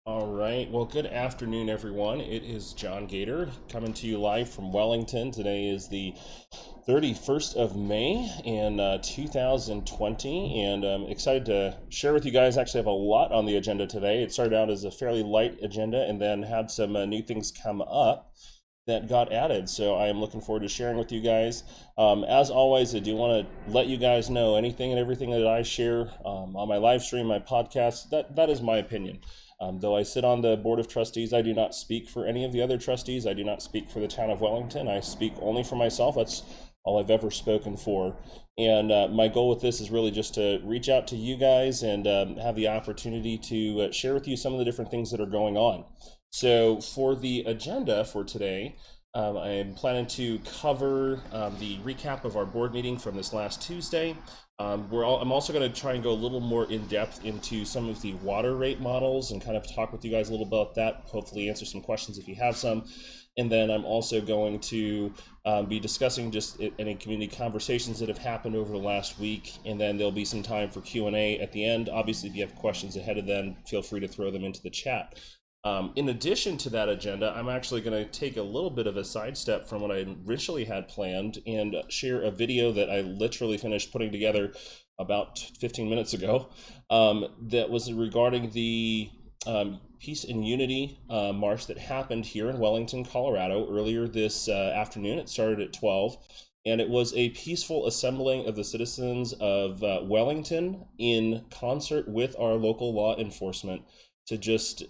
All right. Well, good afternoon, everyone. It is John Gator coming to you live from Wellington. Today is the 31st of May in 2020, and I'm excited to share with you guys. Actually, have a lot on the agenda today. It started out as a fairly light agenda and then had some new things come up that got added. So I am looking forward to sharing with you guys. As always, I do want to let you guys know anything and everything that I share on my live stream, my podcast, that is my opinion. Though I sit on the board of trustees, I do not speak for any of the other trustees. I do not speak for the town of Wellington. I speak only for myself. That's all I've ever spoken for. And my goal with this is really just to reach out to you guys and have the opportunity to share with you some of the different things that are going on. So for the agenda for today, I'm planning to cover the recap of our board meeting from this last Tuesday. I'm also going to try and go a little more in depth into some of the water rate models and kind of talk with you guys a little about that. Hopefully answer some questions if you have some. And then I'm also going to be discussing just any community conversations that have happened over the last week. And then there'll be some time for Q&A at the end. Obviously, if you have questions ahead of then, feel free to throw them into the chat. In addition to that agenda, I'm actually going to take a little bit of a sidestep from what I originally had planned and share a video that I literally finished putting together about 15 minutes ago that was regarding the Peace and Unity March that happened here in Wellington, Colorado earlier this afternoon. It started at 12. And it was a peaceful assembling of the citizens of Wellington in concert with our local law enforcement to just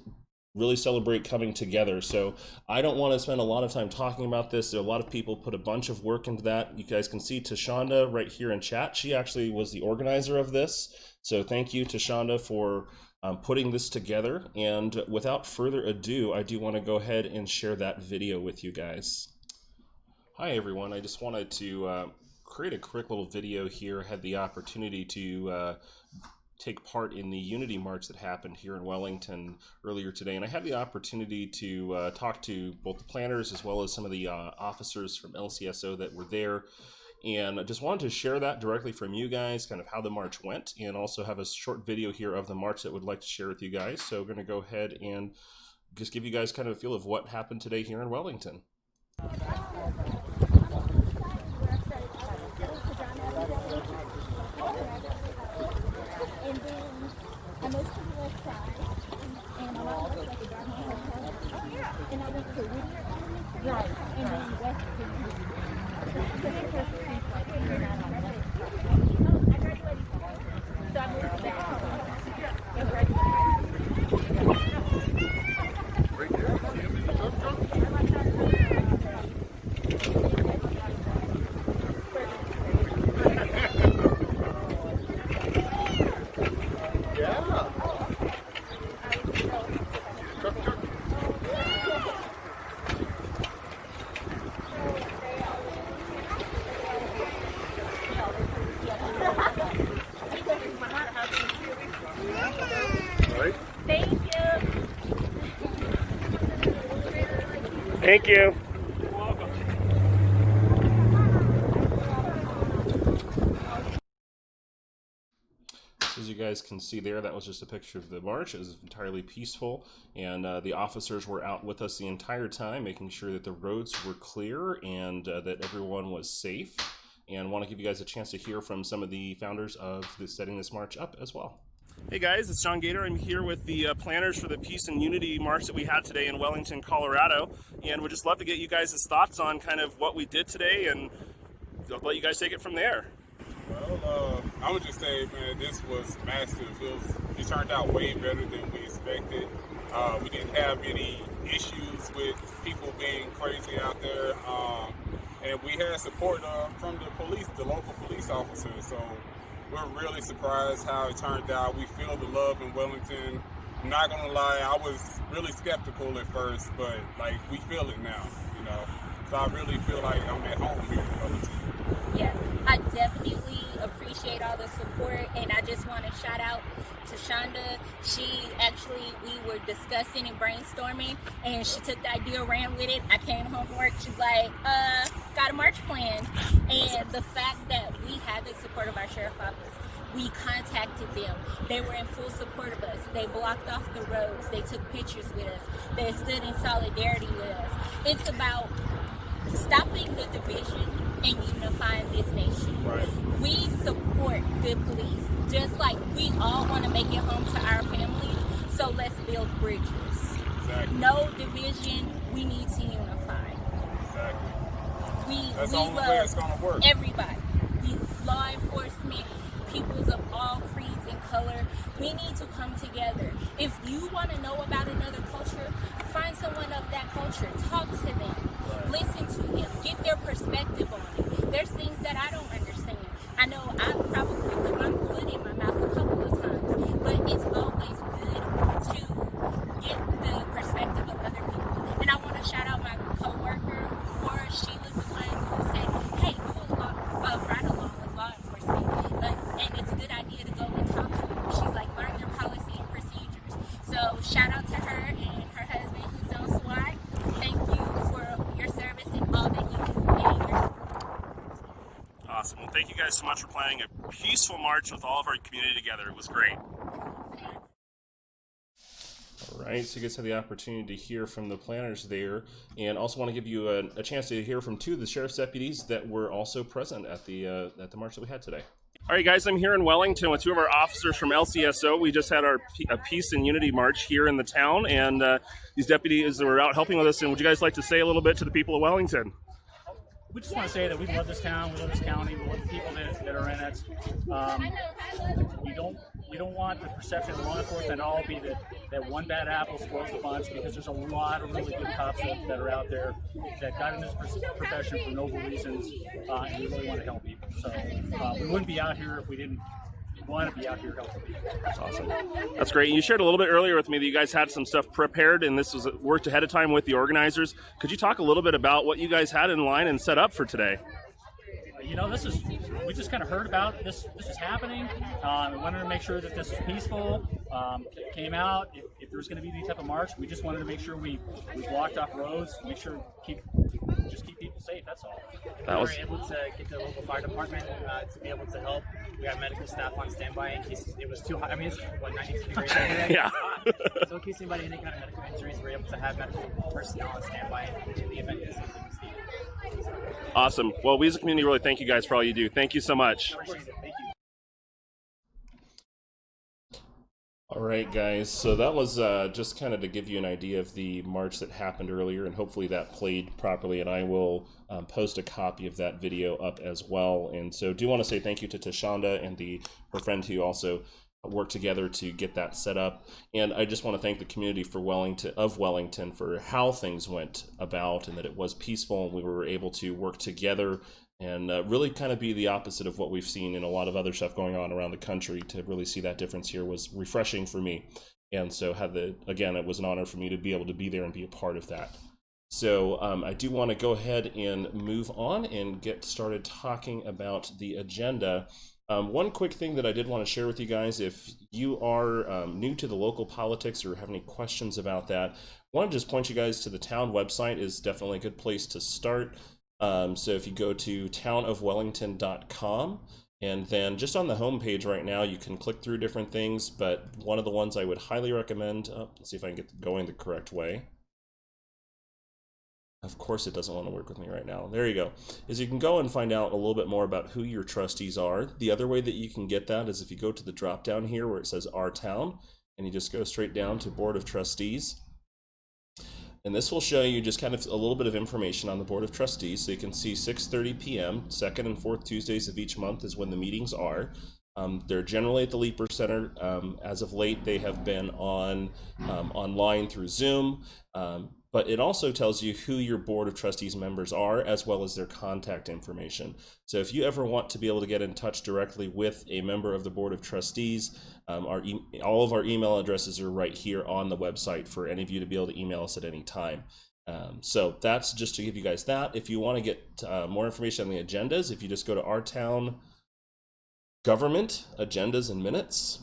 really celebrate coming together. So I don't want to spend a lot of time talking about this. There are a lot of people put a bunch of work into that. You guys can see Tashonda right here in chat. She actually was the organizer of this. So thank you, Tashonda, for putting this together. And without further ado, I do want to go ahead and share that video with you guys. Hi, everyone. I just wanted to create a quick little video here. I had the opportunity to take part in the Unity March that happened here in Wellington earlier today. And I had the opportunity to talk to both the planners as well as some of the officers from LCSO that were there. And I just wanted to share that directly from you guys, kind of how the march went, and also have a short video here of the march that I would like to share with you guys. So we're going to go ahead and just give you guys kind of a feel of what happened today here in Wellington. Thank you. You're welcome. So as you guys can see there, that was just a picture of the march. It was entirely peaceful, and the officers were out with us the entire time, making sure that the roads were clear and that everyone was safe. And want to give you guys a chance to hear from some of the founders of setting this march up as well. Hey guys, it's John Gator. I'm here with the planners for the Peace and Unity March that we had today in Wellington, Colorado, and we'd just love to get you guys' thoughts on kind of what we did today, and I'll let you guys take it from there. Well, I would just say, man, this was massive. It turned out way better than we expected. We didn't have any issues with people being crazy out there, and we had support from the police, the local police officers. So we're really surprised how it turned out. We feel the love in Wellington. I'm not gonna lie, I was really skeptical at first, but like we feel it now, you know. So I really feel like I'm at home here in Wellington. Yeah, I definitely appreciate all the support, and I just want to shout out to Shonda. We were discussing and brainstorming, and she took the idea, ran with it. I came home from work, she's like, got a march plan. And the fact that we had the support of our sheriff office, We contacted them. They were in full support of us. They blocked off the roads. They took pictures with us. They stood in solidarity with us. It's about stopping the division and unifying this nation. Right. We support good police, just like we all want to make it home to our families. So let's build bridges. Exactly. No division. We need to unify. Exactly. That's We the only way it's love gonna work. everybody. We law enforcement, peoples of all creeds and color. We need to come together. If you want to know about another culture, find someone of that culture. Talk to them. Listen to them. Get their perspective on it. There's things that I don't understand. I know I've probably put my foot in my mouth a couple of times, but it's always good to get the perspective of other people. And I want to shout out my co-worker, Laura. She was the one who said, hey, do a ride along with law enforcement. And it's a good idea to go and talk to them. She's like, learn their policy and procedures. So shout out to her and her husband who's on SWAT. Thank you for your service and all that you do. And your Awesome. Well, thank you guys so much for planning a peaceful march with all of our community together. It was great. All right, so you guys had the opportunity to hear from the planners there, and also want to give you a chance to hear from two of the sheriff's deputies that were also present at the march that we had today. All right, guys, I'm here in Wellington with two of our officers from LCSO. We just had our Peace and Unity March here in the town, and these deputies were out helping with us. And would you guys like to say a little bit to the people of Wellington? We just want to say that we love this town, we love this county, we love the people that are in it. We don't want the perception of law enforcement at all be that one bad apple spoils the bunch, because there's a lot of really good cops that are out there that got in this profession for noble reasons, and we really want to help people. So we wouldn't be out here if we didn't want to be out here helping people. That's awesome. That's great. You shared a little bit earlier with me that you guys had some stuff prepared, and this was worked ahead of time with the organizers. Could you talk a little bit about what you guys had in line and set up for today? You know, we just kind of heard about this is happening. We wanted to make sure that this is peaceful. Came out. If there was going to be any type of march, we just wanted to make sure we blocked off roads, make sure keep people safe. That's all. We were able to get to the local fire department to be able to help. We have medical staff on standby in case it was too hot. I mean, it's 92 degrees today. Yeah. It's hot. So in case anybody had any kind of medical injuries, we're able to have medical personnel on standby in the event that something was needed. Awesome. Well, we as a community really thank you guys for all you do. Thank you so much. Appreciate it. Thank you. All right, guys. So that was just kind of to give you an idea of the march that happened earlier, and hopefully that played properly, and I will post a copy of that video up as well. And so do want to say thank you to Tashonda and her friend who also worked together to get that set up. And I just want to thank the community for Wellington for how things went about, and that it was peaceful and we were able to work together and really kind of be the opposite of what we've seen in a lot of other stuff going on around the country. To really see that difference here was refreshing for me. And so again, it was an honor for me to be able to be there and be a part of that. So I do want to go ahead and move on and get started talking about the agenda. One quick thing that I did want to share with you guys, if you are new to the local politics or have any questions about that, I want to just point you guys to the town website. Is definitely a good place to start. So if you go to townofwellington.com, and then just on the home page right now, you can click through different things, but one of the ones I would highly recommend, let's see if I can get going the correct way. Of course it doesn't want to work with me right now. There you go. Is you can go and find out a little bit more about who your trustees are. The other way that you can get that is if you go to the drop down here where it says Our Town, and you just go straight down to Board of Trustees. And this will show you just kind of a little bit of information on the Board of Trustees. So you can see 6:30 p.m., second and fourth Tuesdays of each month is when the meetings are. They're generally at the Leeper Center. As of late, they have been online through Zoom. But it also tells you who your Board of Trustees members are, as well as their contact information. So if you ever want to be able to get in touch directly with a member of the Board of Trustees, all of our email addresses are right here on the website for any of you to be able to email us at any time. So that's just to give you guys that. If you want to get more information on the agendas, if you just go to Our Town Government Agendas and Minutes,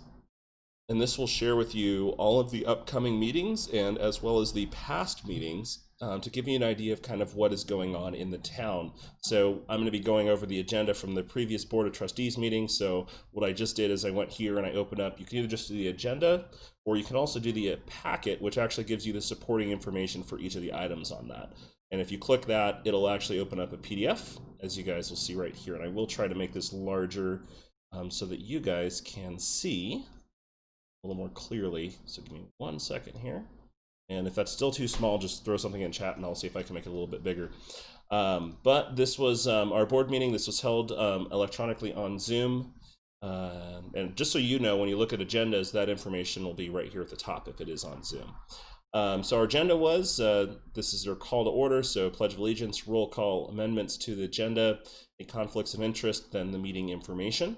and this will share with you all of the upcoming meetings and as well as the past meetings to give you an idea of kind of what is going on in the town. So I'm going to be going over the agenda from the previous Board of Trustees meeting. So what I just did is I went here and I opened up, you can either just do the agenda, or you can also do the packet, which actually gives you the supporting information for each of the items on that. And if you click that, it'll actually open up a PDF, as you guys will see right here. And I will try to make this larger so that you guys can see a little more clearly. So give me 1 second here. And if that's still too small, just throw something in chat and I'll see if I can make it a little bit bigger. But this was our board meeting. This was held electronically on Zoom. And just so you know, when you look at agendas, that information will be right here at the top if it is on Zoom. So our agenda was, this is our call to order, so Pledge of Allegiance, roll call, amendments to the agenda, any conflicts of interest, then the meeting information.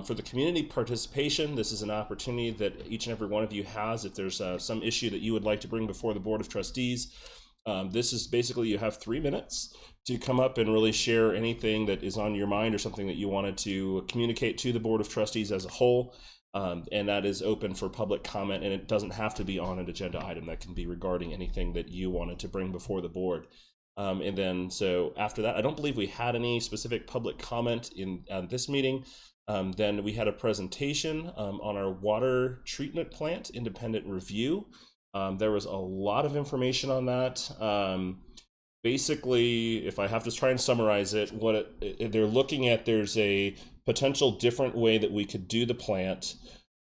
For the community participation, this is an opportunity that each and every one of you has. If there's some issue that you would like to bring before the Board of Trustees, this is basically you have 3 minutes to come up and really share anything that is on your mind or something that you wanted to communicate to the Board of Trustees as a whole. And that is open for public comment, and it doesn't have to be on an agenda item. That can be regarding anything that you wanted to bring before the board. And then, so after that, I don't believe we had any specific public comment in this meeting. Then we had a presentation on our water treatment plant independent review. There was a lot of information on that. Basically, if I have to try and summarize it, they're looking at, there's a potential different way that we could do the plant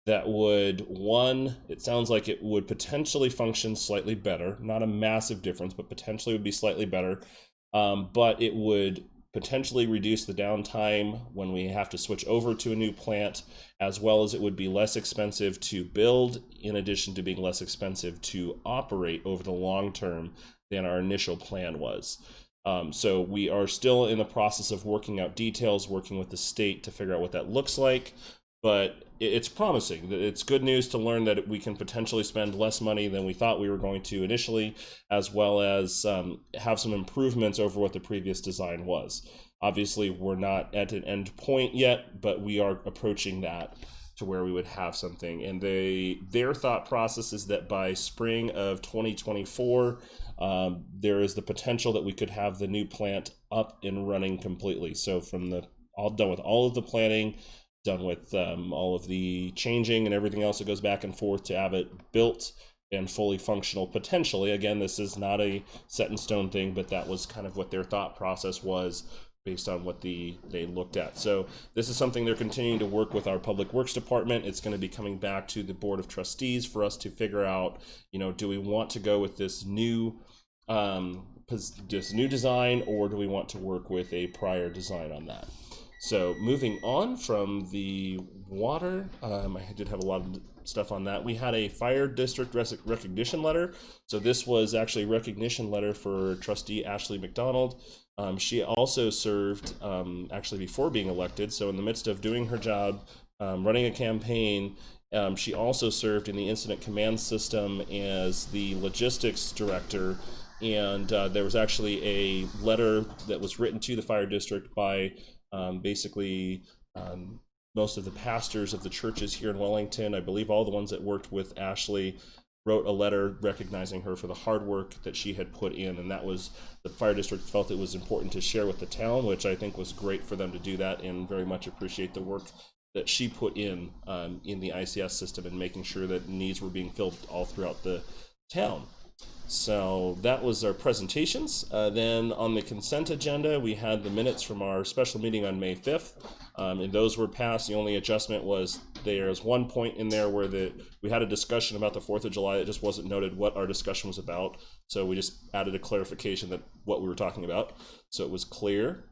that would, one, it sounds like it would potentially function slightly better, not a massive difference, but potentially would be slightly better, but it would potentially reduce the downtime when we have to switch over to a new plant, as well as it would be less expensive to build, in addition to being less expensive to operate over the long term than our initial plan was. So we are still in the process of working out details, working with the state to figure out what that looks like, but it's promising. It's good news to learn that we can potentially spend less money than we thought we were going to initially, as well as have some improvements over what the previous design was. Obviously, we're not at an end point yet, but we are approaching that to where we would have something. And their thought process is that by spring of 2024, there is the potential that we could have the new plant up and running completely. So from all done with all of the planning, done with all of the changing and everything else that goes back and forth to have it built and fully functional potentially. Again, this is not a set in stone thing, but that was kind of what their thought process was based on what they looked at. So this is something they're continuing to work with our Public Works Department. It's going to be coming back to the Board of Trustees for us to figure out, do we want to go with this new design, or do we want to work with a prior design on that? So moving on from the water, I did have a lot of stuff on that. We had a fire district recognition letter. So this was actually a recognition letter for Trustee Ashley McDonald. She also served actually before being elected. So in the midst of doing her job, running a campaign, she also served in the incident command system as the logistics director. And there was actually a letter that was written to the fire district by basically most of the pastors of the churches here in Wellington. I believe all the ones that worked with Ashley wrote a letter recognizing her for the hard work that she had put in, and that was, the fire district felt it was important to share with the town, which I think was great for them to do that, and very much appreciate the work that she put in the ICS system and making sure that needs were being filled all throughout the town. So that was our presentations. Then on the consent agenda, we had the minutes from our special meeting on May 5th, and those were passed. The only adjustment was there's one point in there where we had a discussion about the 4th of July. It just wasn't noted what our discussion was about, so we just added a clarification that what we were talking about, so it was clear.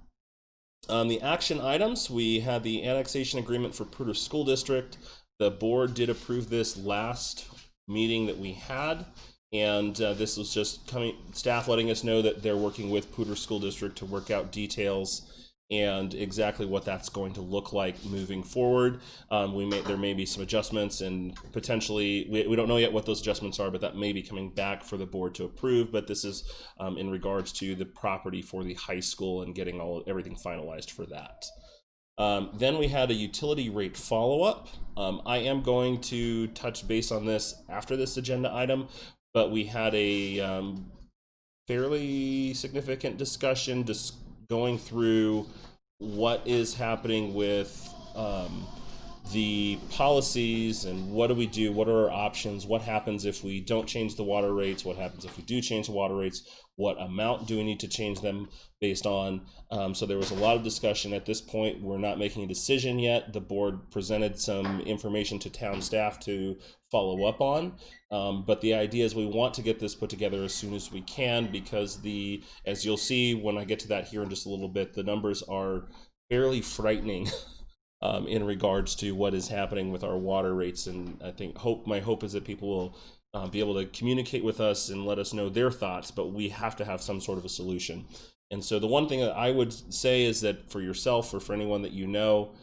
On the action items, we had the annexation agreement for Poudre School District. The board did approve this last meeting that we had. And this was just staff letting us know that they're working with Poudre School District to work out details and exactly what that's going to look like moving forward. There may be some adjustments, and potentially, we don't know yet what those adjustments are, but that may be coming back for the board to approve. But this is in regards to the property for the high school and getting everything finalized for that. Then we had a utility rate follow-up. I am going to touch base on this after this agenda item, but we had a fairly significant discussion going through what is happening with the policies and what do we do, what are our options, what happens if we don't change the water rates, what happens if we do change the water rates, what amount do we need to change them based on. So there was a lot of discussion. At this point, we're not making a decision yet. The board presented some information to town staff to follow up on, but the idea is we want to get this put together as soon as we can, because as you'll see when I get to that here in just a little bit, the numbers are fairly frightening in regards to what is happening with our water rates. And I think my hope is that people will be able to communicate with us and let us know their thoughts, but we have to have some sort of a solution. And so the one thing that I would say is that for yourself or for anyone that you know,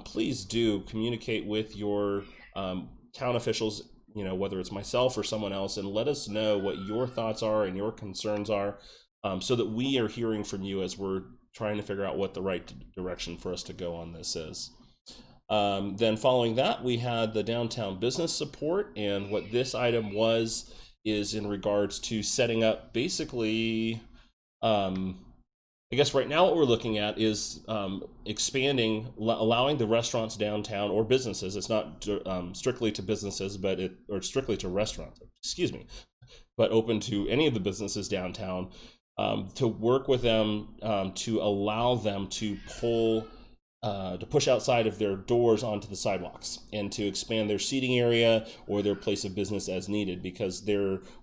please do communicate with your town officials, whether it's myself or someone else, and let us know what your thoughts are and your concerns are, so that we are hearing from you as we're trying to figure out what the right direction for us to go on this is. Then following that, we had the downtown business support, and what this item is in regards to setting up basically, I guess right now what we're looking at is expanding, allowing the restaurants downtown or businesses. It's not strictly to businesses, or strictly to restaurants, excuse me, but open to any of the businesses downtown, to work with them to allow them to push outside of their doors onto the sidewalks and to expand their seating area or their place of business as needed, because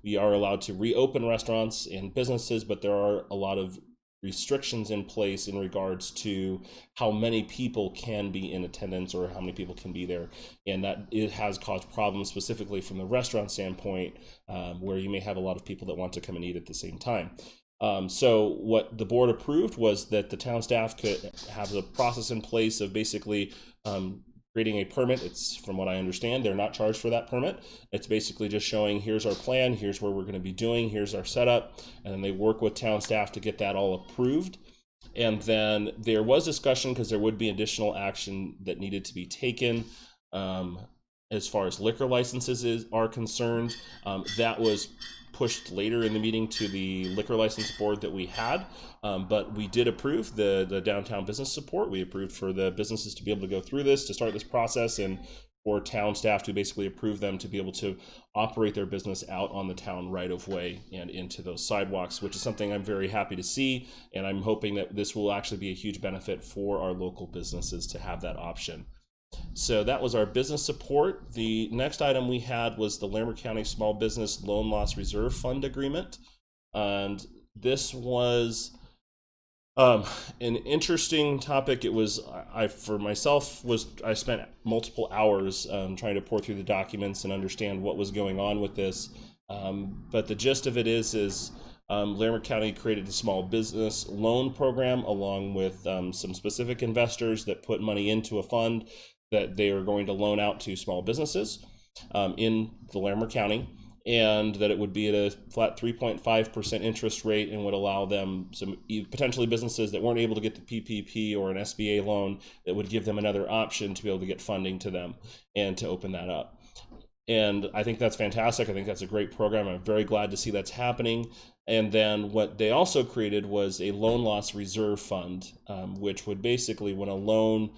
we are allowed to reopen restaurants and businesses, but there are a lot of restrictions in place in regards to how many people can be in attendance or how many people can be there, and that it has caused problems specifically from the restaurant standpoint, where you may have a lot of people that want to come and eat at the same time. So what the board approved was that the town staff could have a process in place of basically creating a permit. It's, from what I understand, they're not charged for that permit. It's basically just showing, here's our plan, here's where we're going to be doing, here's our setup, and then they work with town staff to get that all approved. And then there was discussion, because there would be additional action that needed to be taken as far as liquor licenses are concerned. That was pushed later in the meeting to the liquor license board that we had, but we did approve the downtown business support. We approved for the businesses to be able to go through this, to start this process, and for town staff to basically approve them to be able to operate their business out on the town right of way and into those sidewalks, which is something I'm very happy to see, and I'm hoping that this will actually be a huge benefit for our local businesses to have that option. So that was our business support. The next item we had was the Larimer County Small Business Loan Loss Reserve Fund Agreement. And this was an interesting topic. It was, for myself, I spent multiple hours trying to pour through the documents and understand what was going on with this. But the gist of it is Larimer County created a small business loan program along with some specific investors that put money into a fund that they are going to loan out to small businesses in the Larimer County, and that it would be at a flat 3.5% interest rate, and would allow them, some potentially businesses that weren't able to get the PPP or an SBA loan, that would give them another option to be able to get funding to them and to open that up. And I think that's fantastic. I think that's a great program. I'm very glad to see that's happening. And then what they also created was a loan loss reserve fund, which would basically, when a loan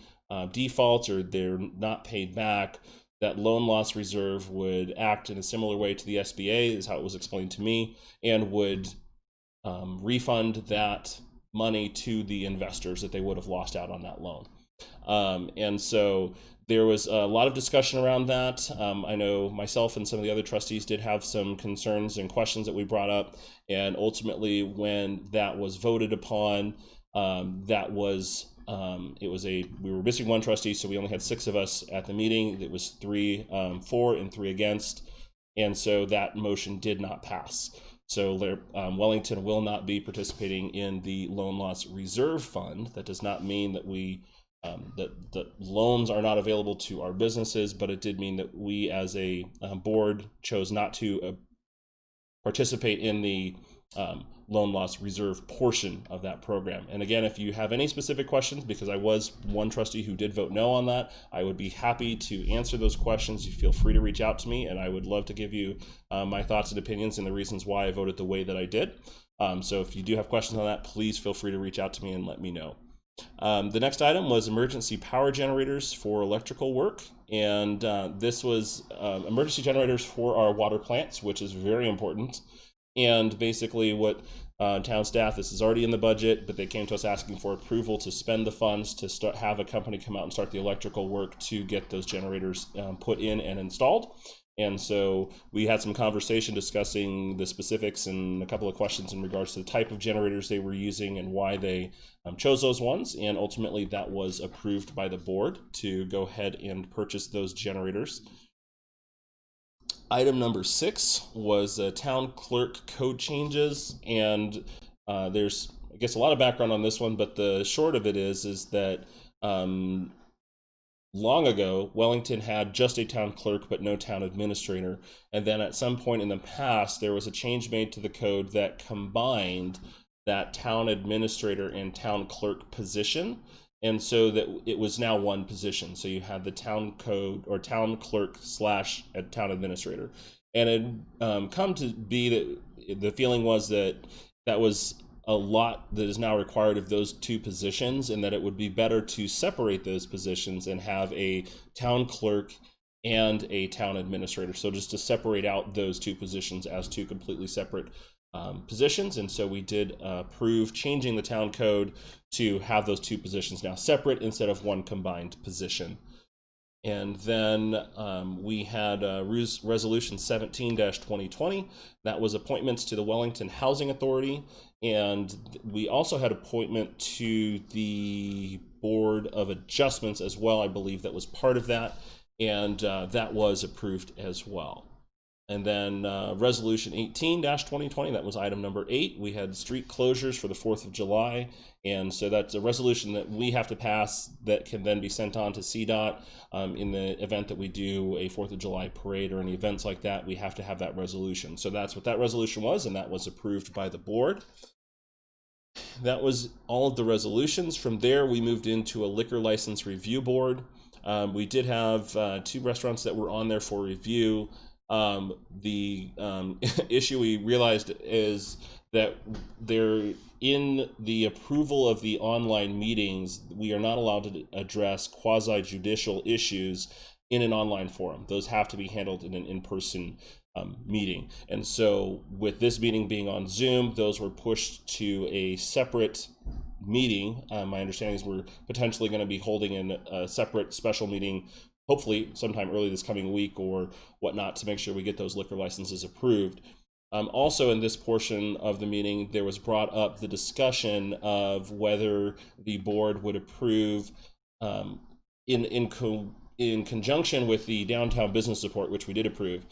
defaults or they're not paid back, that loan loss reserve would act in a similar way to the SBA, is how it was explained to me, and would refund that money to the investors that they would have lost out on that loan. And so there was a lot of discussion around that. I know myself and some of the other trustees did have some concerns and questions that we brought up, and ultimately when that was voted upon, we were missing one trustee, so we only had 6 of us at the meeting. It was 3 for and 3 against, and so that motion did not pass. So Wellington will not be participating in the loan loss reserve fund. That does not mean that that loans are not available to our businesses, but it did mean that we as a board chose not to participate in the loan loss reserve portion of that program. And again, if you have any specific questions, because I was one trustee who did vote no on that, I would be happy to answer those questions. You feel free to reach out to me, and I would love to give you my thoughts and opinions and the reasons why I voted the way that I did. So if you do have questions on that, please feel free to reach out to me and let me know. The next item was emergency power generators for electrical work, and this was emergency generators for our water plants, which is very important. And basically what town staff, this is already in the budget, but they came to us asking for approval to spend the funds to have a company come out and start the electrical work to get those generators put in and installed. And so we had some conversation discussing the specifics and a couple of questions in regards to the type of generators they were using and why they chose those ones. And ultimately that was approved by the board to go ahead and purchase those generators. Item number 6 was town clerk code changes, and there's, I guess, a lot of background on this one, but the short of it is that long ago, Wellington had just a town clerk but no town administrator, and then at some point in the past, there was a change made to the code that combined that town administrator and town clerk position. And so that it was now one position. So you had the town code or town clerk / a town administrator. And it come to be that the feeling was that that was a lot that is now required of those two positions, and that it would be better to separate those positions and have a town clerk and a town administrator. So just to separate out those two positions as two completely separate positions. And so we did approve changing the town code to have those two positions now separate instead of one combined position. And then we had resolution 17-2020. That was appointments to the Wellington Housing Authority. And we also had appointment to the Board of Adjustments as well. I believe that was part of that. And that was approved as well. And then resolution 18-2020, that was item number 8. We had street closures for the 4th of July. And so that's a resolution that we have to pass that can then be sent on to CDOT in the event that we do a 4th of July parade or any events like that. We have to have that resolution. So that's what that resolution was, and that was approved by the board. That was all of the resolutions. From there, we moved into a liquor license review board. We did have 2 restaurants that were on there for review. The issue we realized is that they're in the approval of the online meetings, we are not allowed to address quasi-judicial issues in an online forum. Those have to be handled in an in-person meeting. And so with this meeting being on Zoom, those were pushed to a separate meeting. My understanding is we're potentially going to be holding a separate special meeting hopefully sometime early this coming week or whatnot to make sure we get those liquor licenses approved. Also in this portion of the meeting, there was brought up the discussion of whether the board would approve in conjunction with the downtown business support, which we did approve.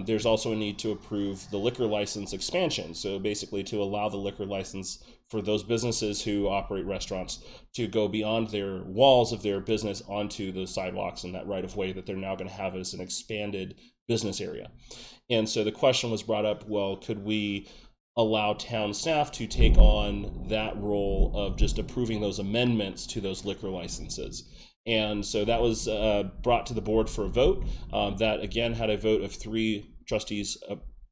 There's also a need to approve the liquor license expansion. So basically to allow the liquor license for those businesses who operate restaurants to go beyond their walls of their business onto the sidewalks and that right of way that they're now going to have as an expanded business area. And so the question was brought up, well, could we allow town staff to take on that role of just approving those amendments to those liquor licenses? And so that was brought to the board for a vote. That again had a vote of 3 trustees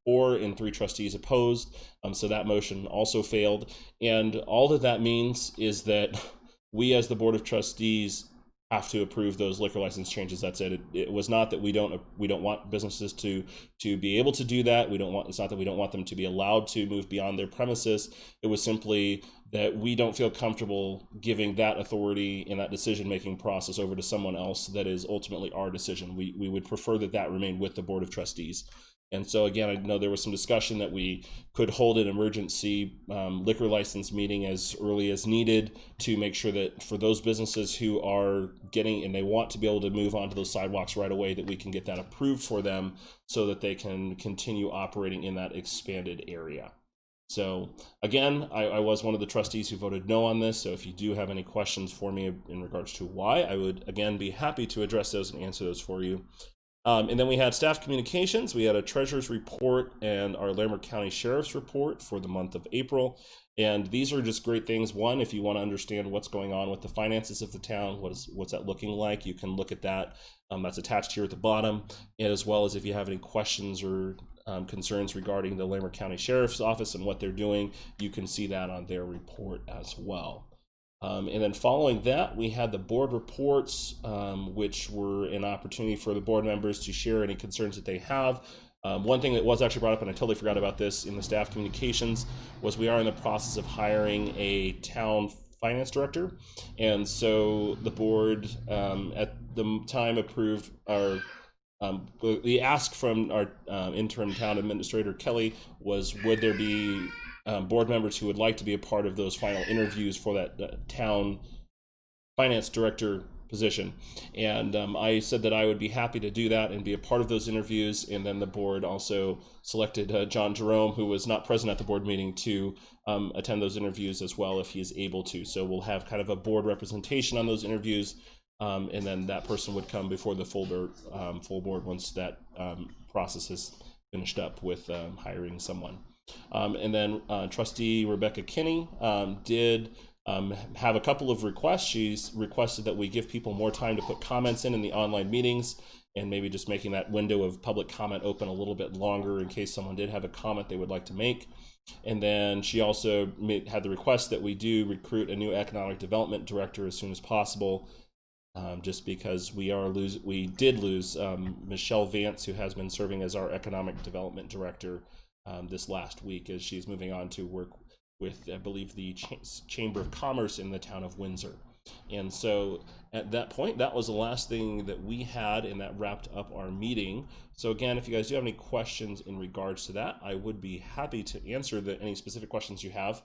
for and 3 trustees opposed. So that motion also failed. And all that means is that we as the Board of Trustees have to approve those liquor license changes. That's it. It was not that we don't want businesses to be able to do that. It's not that we don't want them to be allowed to move beyond their premises. It was simply that we don't feel comfortable giving that authority in that decision-making process over to someone else that is ultimately our decision. We would prefer that remain with the Board of Trustees. And so again, I know there was some discussion that we could hold an emergency liquor license meeting as early as needed to make sure that for those businesses who are getting and they want to be able to move onto those sidewalks right away, that we can get that approved for them so that they can continue operating in that expanded area. So again, I was one of the trustees who voted no on this. So if you do have any questions for me in regards to why, I would again be happy to address those and answer those for you. And then we had staff communications. We had a treasurer's report and our Larimer County Sheriff's report for the month of April. And these are just great things. One, if you want to understand what's going on with the finances of the town, what's that looking like, you can look at that. That's attached here at the bottom, and as well as if you have any questions or concerns regarding the Larimer County Sheriff's Office and what they're doing, you can see that on their report as well. And then following that, we had the board reports, which were an opportunity for the board members to share any concerns that they have. One thing that was actually brought up, and I totally forgot about this in the staff communications, was we are in the process of hiring a town finance director. And so the board at the time approved our the ask from our interim town administrator, Kelly, was would there be board members who would like to be a part of those final interviews for that town finance director position. And I said that I would be happy to do that and be a part of those interviews. And then the board also selected John Jerome, who was not present at the board meeting, to attend those interviews as well if he is able to. So we'll have kind of a board representation on those interviews. And then that person would come before the full board once that process has finished up with hiring someone. And then trustee Rebecca Kinney did have a couple of requests. She's requested that we give people more time to put comments in the online meetings, and maybe just making that window of public comment open a little bit longer in case someone did have a comment they would like to make. And then she also had the request that we do recruit a new economic development director as soon as possible, just because we did lose Michelle Vance, who has been serving as our economic development director this last week, as she's moving on to work with, I believe, the Chamber of Commerce in the town of Windsor. And so at that point, that was the last thing that we had, and that wrapped up our meeting. So again, if you guys do have any questions in regards to that, I would be happy to answer any specific questions you have.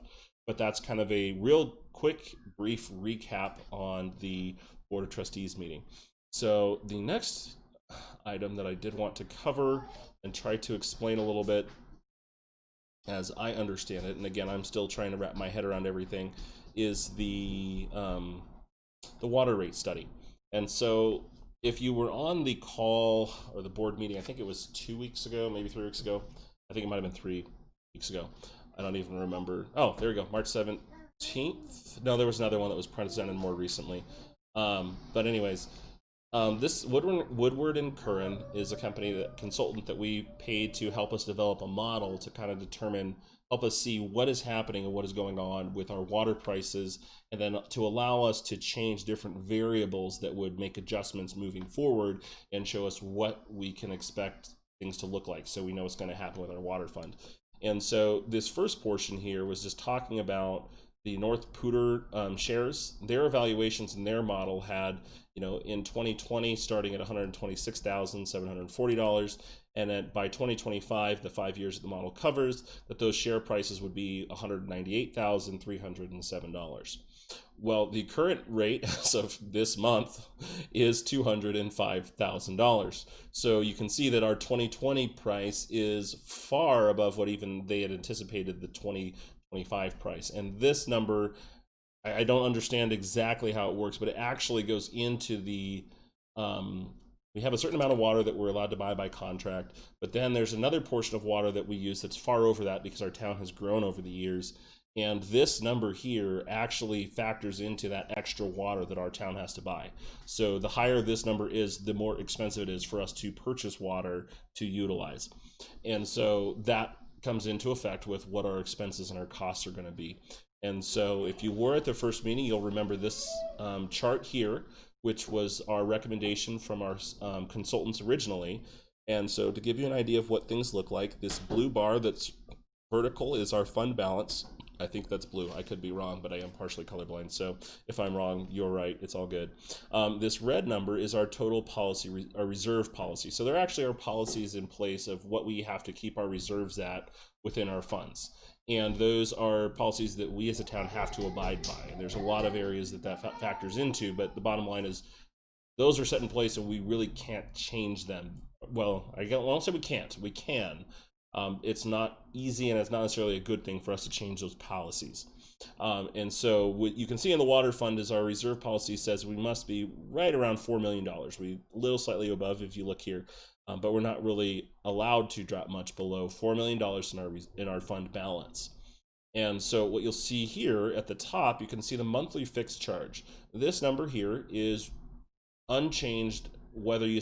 But that's kind of a real quick, brief recap on the Board of Trustees meeting. So the next item that I did want to cover and try to explain a little bit as I understand it, and again, I'm still trying to wrap my head around everything, is the water rate study. And so if you were on the call or the board meeting, I think it was 2 weeks ago, maybe 3 weeks ago. I think it might have been 3 weeks ago. I don't even remember. Oh, there we go, March 17th. No, there was another one that was presented more recently. But anyways, this Woodward and Curran is a consultant that we paid to help us develop a model to kind of help us see what is happening and what is going on with our water prices, and then to allow us to change different variables that would make adjustments moving forward and show us what we can expect things to look like, so we know what's going to happen with our water fund. And so this first portion here was just talking about the North Pooter shares. Their evaluations in their model had, in 2020 starting at $126,740, and then by 2025, the 5 years that the model covers, that those share prices would be $198,307. Well, the current rate as of this month is $205,000. So you can see that our 2020 price is far above what even they had anticipated the 2025 price. And this number, I don't understand exactly how it works, but it actually goes into the we have a certain amount of water that we're allowed to buy by contract, but then there's another portion of water that we use that's far over that because our town has grown over the years. And this number here actually factors into that extra water that our town has to buy. So the higher this number is, the more expensive it is for us to purchase water to utilize. And so that comes into effect with what our expenses and our costs are going to be. And so if you were at the first meeting, you'll remember this chart here, which was our recommendation from our consultants originally. And so to give you an idea of what things look like, this blue bar that's vertical is our fund balance. I think that's blue. I could be wrong, but I am partially colorblind. So if I'm wrong, you're right. It's all good. This red number is our total policy, our reserve policy. So there actually are policies in place of what we have to keep our reserves at within our funds. And those are policies that we as a town have to abide by. And there's a lot of areas that factors into, but the bottom line is those are set in place and we really can't change them. Well, I won't say we can't. We can. It's not easy, and it's not necessarily a good thing for us to change those policies. And so what you can see in the water fund is our reserve policy says we must be right around $4 million. We a little slightly above if you look here, but we're not really allowed to drop much below $4 million in our fund balance. And so what you'll see here at the top, you can see the monthly fixed charge. This number here is unchanged whether you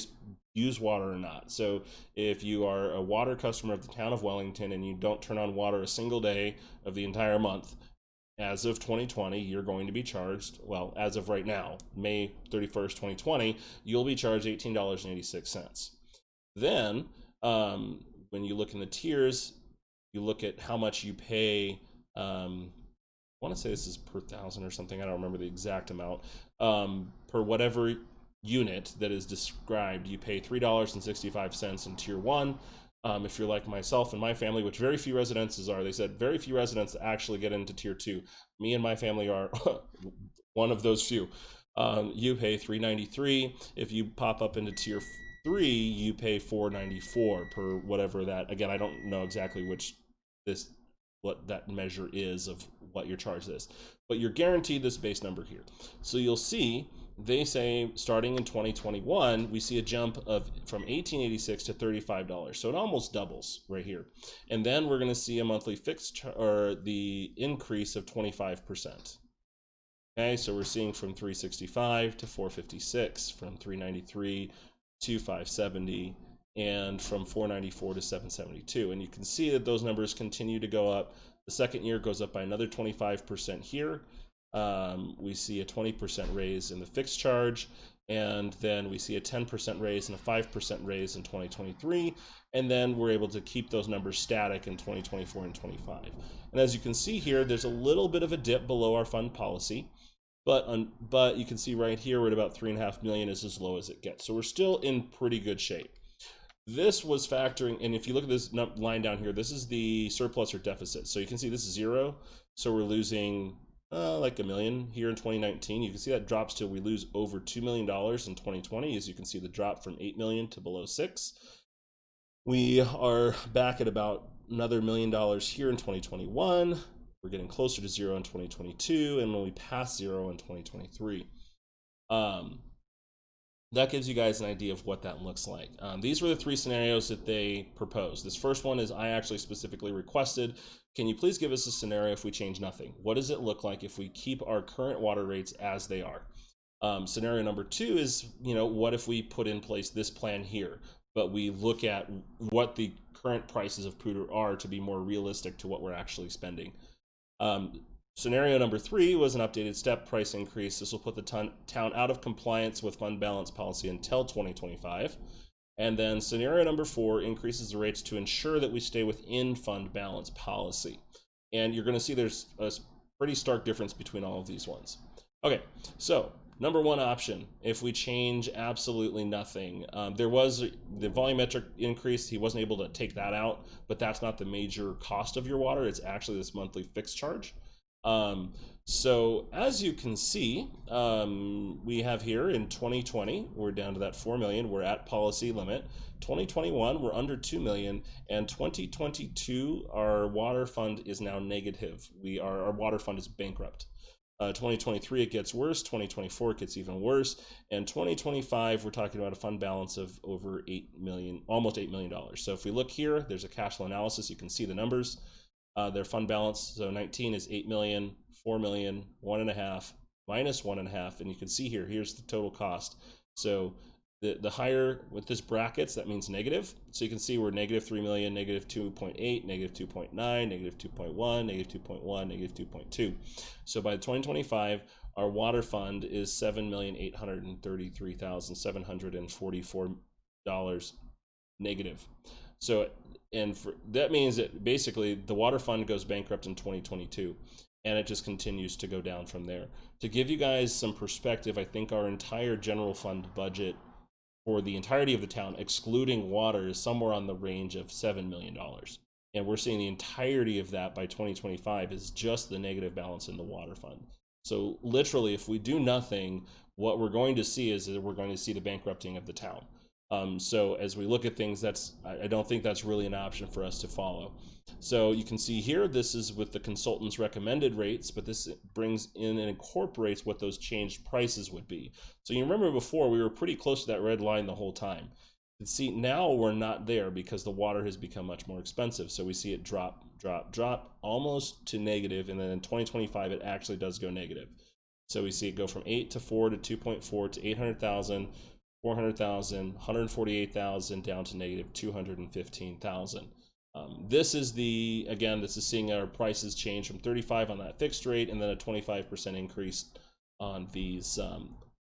use water or not. So if you are a water customer of the town of Wellington and you don't turn on water a single day of the entire month, as of 2020, you're going to be charged, well, as of right now, May 31st, 2020, you'll be charged $18.86. Then, when you look in the tiers, you look at how much you pay. I want to say this is per thousand or something. I don't remember the exact amount. Per whatever unit that is described, you pay $3.65 in tier 1. If you're like myself and my family, which very few residences are, they said very few residents actually get into tier 2. Me and my family are one of those few. You pay $3.93. If you pop up into tier 3, you pay $4.94 per whatever that. Again, I don't know exactly what that measure is of what your charge is, but you're guaranteed this base number here. So you'll see they say starting in 2021, we see a jump from $18.86 to $35. So it almost doubles right here. And then we're going to see a monthly fixed or the increase of 25%. Okay, so we're seeing from $365 to $456, from $393 to $570, and from $494 to $772. And you can see that those numbers continue to go up. The second year goes up by another 25% here. We see a 20% raise in the fixed charge, and then we see a 10% raise and a 5% raise in 2023, and then we're able to keep those numbers static in 2024 and 25. And as you can see here, there's a little bit of a dip below our fund policy, but you can see right here we're at about $3.5 million is as low as it gets. So we're still in pretty good shape. This was factoring, and if you look at this line down here, this is the surplus or deficit. So you can see this is 0, so we're losing like $1 million here in 2019. You can see that drops to we lose over $2 million in 2020. As you can see, the drop from $8 million to below 6. We are back at about another $1 million here in 2021. We're getting closer to 0 in 2022, and when we pass 0 in 2023. That gives you guys an idea of what that looks like. These were the 3 scenarios that they proposed. This first one is I actually specifically requested, can you please give us a scenario if we change nothing? What does it look like if we keep our current water rates as they are? Scenario number 2 is, what if we put in place this plan here, but we look at what the current prices of Pooter are to be more realistic to what we're actually spending. Scenario number 3 was an updated step price increase. This will put the town out of compliance with fund balance policy until 2025. And then scenario number 4 increases the rates to ensure that we stay within fund balance policy. And you're going to see there's a pretty stark difference between all of these ones. Okay, so number 1 option, if we change absolutely nothing. There was the volumetric increase. He wasn't able to take that out, but that's not the major cost of your water. It's actually this monthly fixed charge. So as you can see, we have here in 2020, we're down to that 4 million. We're at policy limit. 2021, we're under 2 million, and 2022, our water fund is now negative. Our water fund is bankrupt. 2023, it gets worse. 2024, it gets even worse. And 2025, we're talking about a fund balance of over 8 million, almost $8 million. So if we look here, there's a cash flow analysis. You can see the numbers. Their fund balance, so 19 is 8 million, 4 million, 1.5, minus 1.5, and you can see here's the total cost. So the higher with this brackets, that means negative. So you can see we're negative 3 million, negative 2.8, negative 2.9, negative 2.1, negative 2.1, negative 2.2. So by 2025, our water fund is $7,833,744 negative. So that means that basically the water fund goes bankrupt in 2022, and it just continues to go down from there. To give you guys some perspective, I think our entire general fund budget for the entirety of the town, excluding water, is somewhere on the range of $7 million. And we're seeing the entirety of that by 2025 is just the negative balance in the water fund. So literally, if we do nothing, what we're going to see is that we're going to see the bankrupting of the town. So as we look at things, I don't think that's really an option for us to follow. So you can see here, this is with the consultant's recommended rates, but this brings in and incorporates what those changed prices would be. So you remember before, we were pretty close to that red line the whole time. You can see now we're not there because the water has become much more expensive. So we see it drop, almost to negative, and then in 2025, it actually does go negative. So we see it go from 8 to 4 to 2.4 to 800,000, 400,000, 148,000, down to negative 215,000. This is this is seeing our prices change from 35 on that fixed rate, and then a 25% increase on these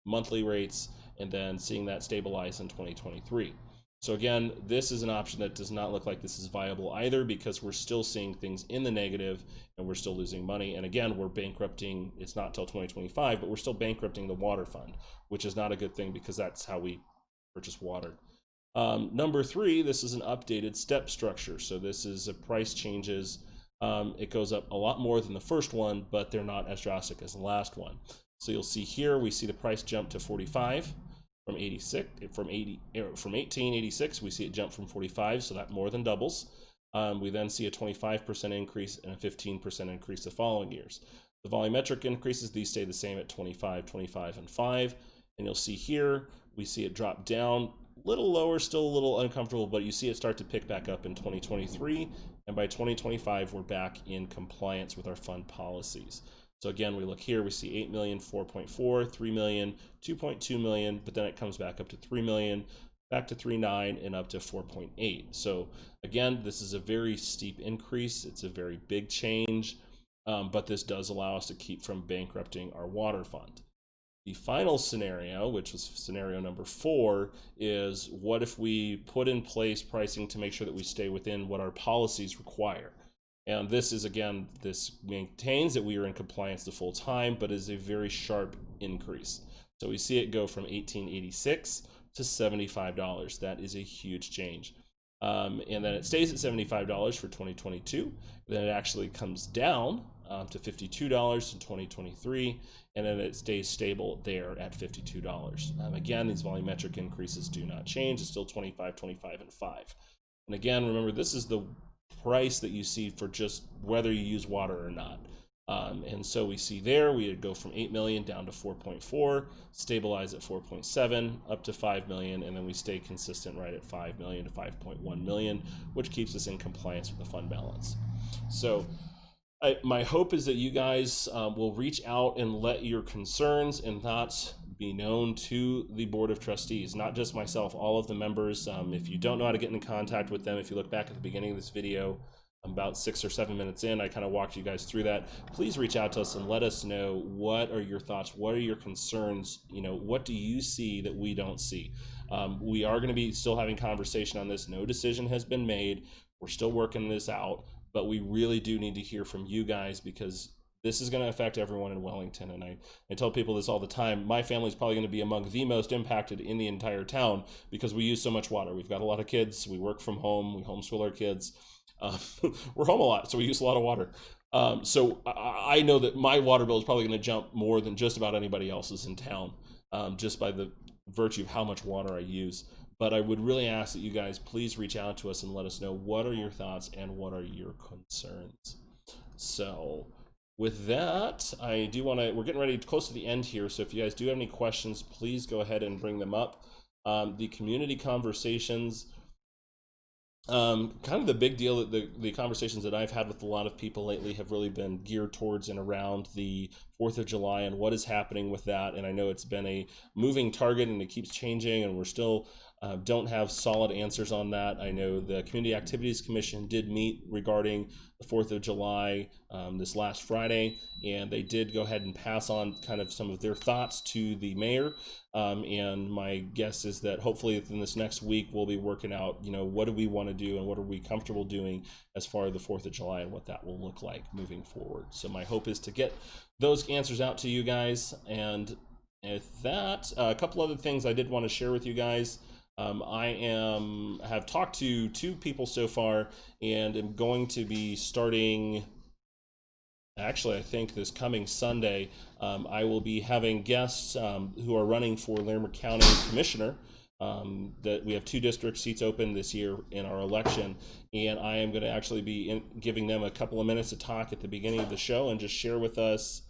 monthly rates, and then seeing that stabilize in 2023. So again, this is an option that does not look like this is viable either, because we're still seeing things in the negative and we're still losing money. And again, we're bankrupting, it's not till 2025, but we're still bankrupting the water fund, which is not a good thing because that's how we purchase water. Number 3, this is an updated step structure. So this is a price changes. It goes up a lot more than the first one, but they're not as drastic as the last one. So you'll see here, we see the price jump to 45 from 86, from 1886, we see it jump from 45, so that more than doubles. We then see a 25% increase and a 15% increase the following years. The volumetric increases, these stay the same at 25, 25, and 5. And you'll see here, we see it drop down, a little lower, still a little uncomfortable, but you see it start to pick back up in 2023, and by 2025, we're back in compliance with our fund policies. So again, we look here, we see 8 million, 4.4, 3 million, 2.2 million, but then it comes back up to 3 million, back to 3.9, and up to 4.8. So again, this is a very steep increase. It's a very big change, but this does allow us to keep from bankrupting our water fund. The final scenario, which was scenario number 4, is what if we put in place pricing to make sure that we stay within what our policies require? And this is, again, this maintains that we are in compliance the full time, but is a very sharp increase. So we see it go from $18.86 to $75. That is a huge change. And then it stays at $75 for 2022. Then it actually comes down to $52 in 2023, and then it stays stable there at $52. Again, these volumetric increases do not change. It's still 25, 25, and 5. And again, remember, this is the price that you see for just whether you use water or not. And so we see there, we would go from 8 million down to 4.4, stabilize at 4.7, up to 5 million, and then we stay consistent right at 5 million to 5.1 million, which keeps us in compliance with the fund balance. So my hope is that you guys will reach out and let your concerns and thoughts be known to the Board of Trustees, not just myself, all of the members. If you don't know how to get in contact with them, if you look back at the beginning of this video, about 6 or 7 minutes in, I kind of walked you guys through that. Please reach out to us and let us know, what are your thoughts, what are your concerns, what do you see that we don't see? We are going to be still having conversation on this. No decision has been made. We're still working this out, but we really do need to hear from you guys, because this is going to affect everyone in Wellington. And I tell people this all the time. My family is probably going to be among the most impacted in the entire town because we use so much water. We've got a lot of kids. We work from home. We homeschool our kids. We're home a lot, so we use a lot of water. So I know that my water bill is probably going to jump more than just about anybody else's in town, just by the virtue of how much water I use. But I would really ask that you guys please reach out to us and let us know, what are your thoughts and what are your concerns. So with that, I do want to, we're getting ready close to the end here, so if you guys do have any questions, please go ahead and bring them up. The community conversations, kind of the big deal, that the conversations that I've had with a lot of people lately have really been geared towards and around the 4th of July and what is happening with that. And I know it's been a moving target and it keeps changing, and we're still don't have solid answers on that. I know the Community Activities Commission did meet regarding the 4th of July this last Friday, and they did go ahead and pass on kind of some of their thoughts to the mayor. And my guess is that hopefully within this next week, we'll be working out, what do we want to do and what are we comfortable doing as far as the 4th of July and what that will look like moving forward. So my hope is to get those answers out to you guys. And with that, a couple other things I did want to share with you guys. I have talked to 2 people so far, and am going to be starting, actually I think this coming Sunday, I will be having guests who are running for Larimer County Commissioner. that we have 2 district seats open this year in our election, and I am going to actually be giving them a couple of minutes to talk at the beginning of the show and just share with us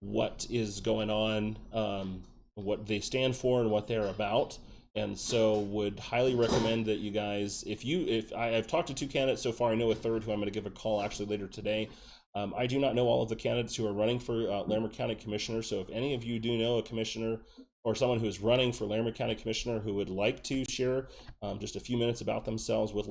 what is going on, what they stand for, and what they're about. And so would highly recommend that you guys, if I've talked to 2 candidates so far, I know a third who I'm going to give a call actually later today. I do not know all of the candidates who are running for Larimer County Commissioner, so if any of you do know a commissioner or someone who is running for Larimer County Commissioner who would like to share just a few minutes about themselves with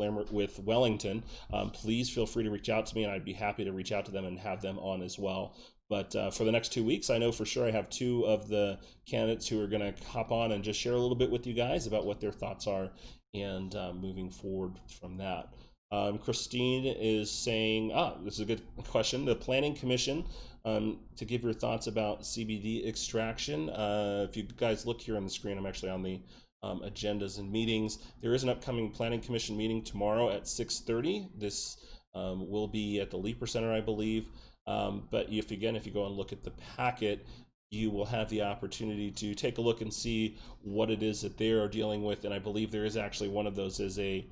Wellington, please feel free to reach out to me, and I'd be happy to reach out to them and have them on as well. But for the next 2 weeks, I know for sure I have 2 of the candidates who are going to hop on and just share a little bit with you guys about what their thoughts are and moving forward from that. Christine is saying, this is a good question. The Planning Commission, to give your thoughts about CBD extraction. If you guys look here on the screen, I'm actually on the agendas and meetings. There is an upcoming Planning Commission meeting tomorrow at 6:30. This will be at the Leaper Center, I believe. But if you go and look at the packet, you will have the opportunity to take a look and see what it is that they are dealing with. And I believe there is actually one of those as a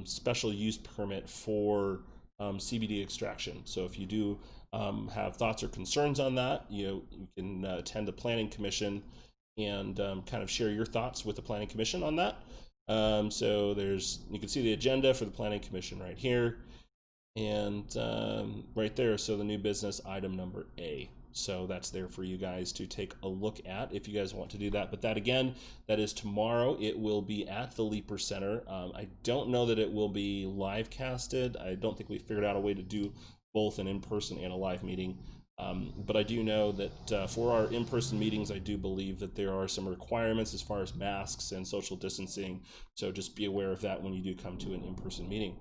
special use permit for CBD extraction. So if you do have thoughts or concerns on that, you can attend the Planning Commission and kind of share your thoughts with the Planning Commission on that. So you can see the agenda for the Planning Commission right here. And right there, so the new business item number A. So that's there for you guys to take a look at if you guys want to do that. But that, again, that is tomorrow. It will be at the Leaper Center. I don't know that it will be live casted. I don't think we figured out a way to do both an in-person and a live meeting. But I do know that for our in-person meetings, I do believe that there are some requirements as far as masks and social distancing. So just be aware of that when you do come to an in-person meeting.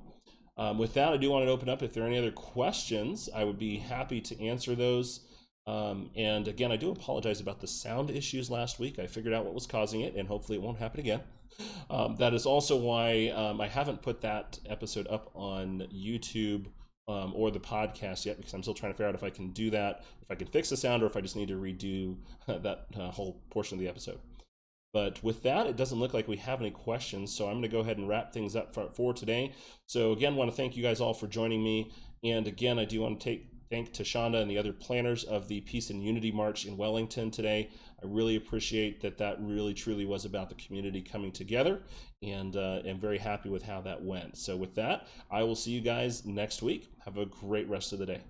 With that, I do want to open up. If there are any other questions, I would be happy to answer those. And again, I do apologize about the sound issues last week. I figured out what was causing it, and hopefully it won't happen again. That is also why I haven't put that episode up on YouTube or the podcast yet, because I'm still trying to figure out if I can do that, if I can fix the sound, or if I just need to redo that whole portion of the episode. But with that, it doesn't look like we have any questions, so I'm going to go ahead and wrap things up for today. So again, want to thank you guys all for joining me. And again, I do want to thank Tashonda and the other planners of the Peace and Unity March in Wellington today. I really appreciate that really truly was about the community coming together, and am very happy with how that went. So with that, I will see you guys next week. Have a great rest of the day.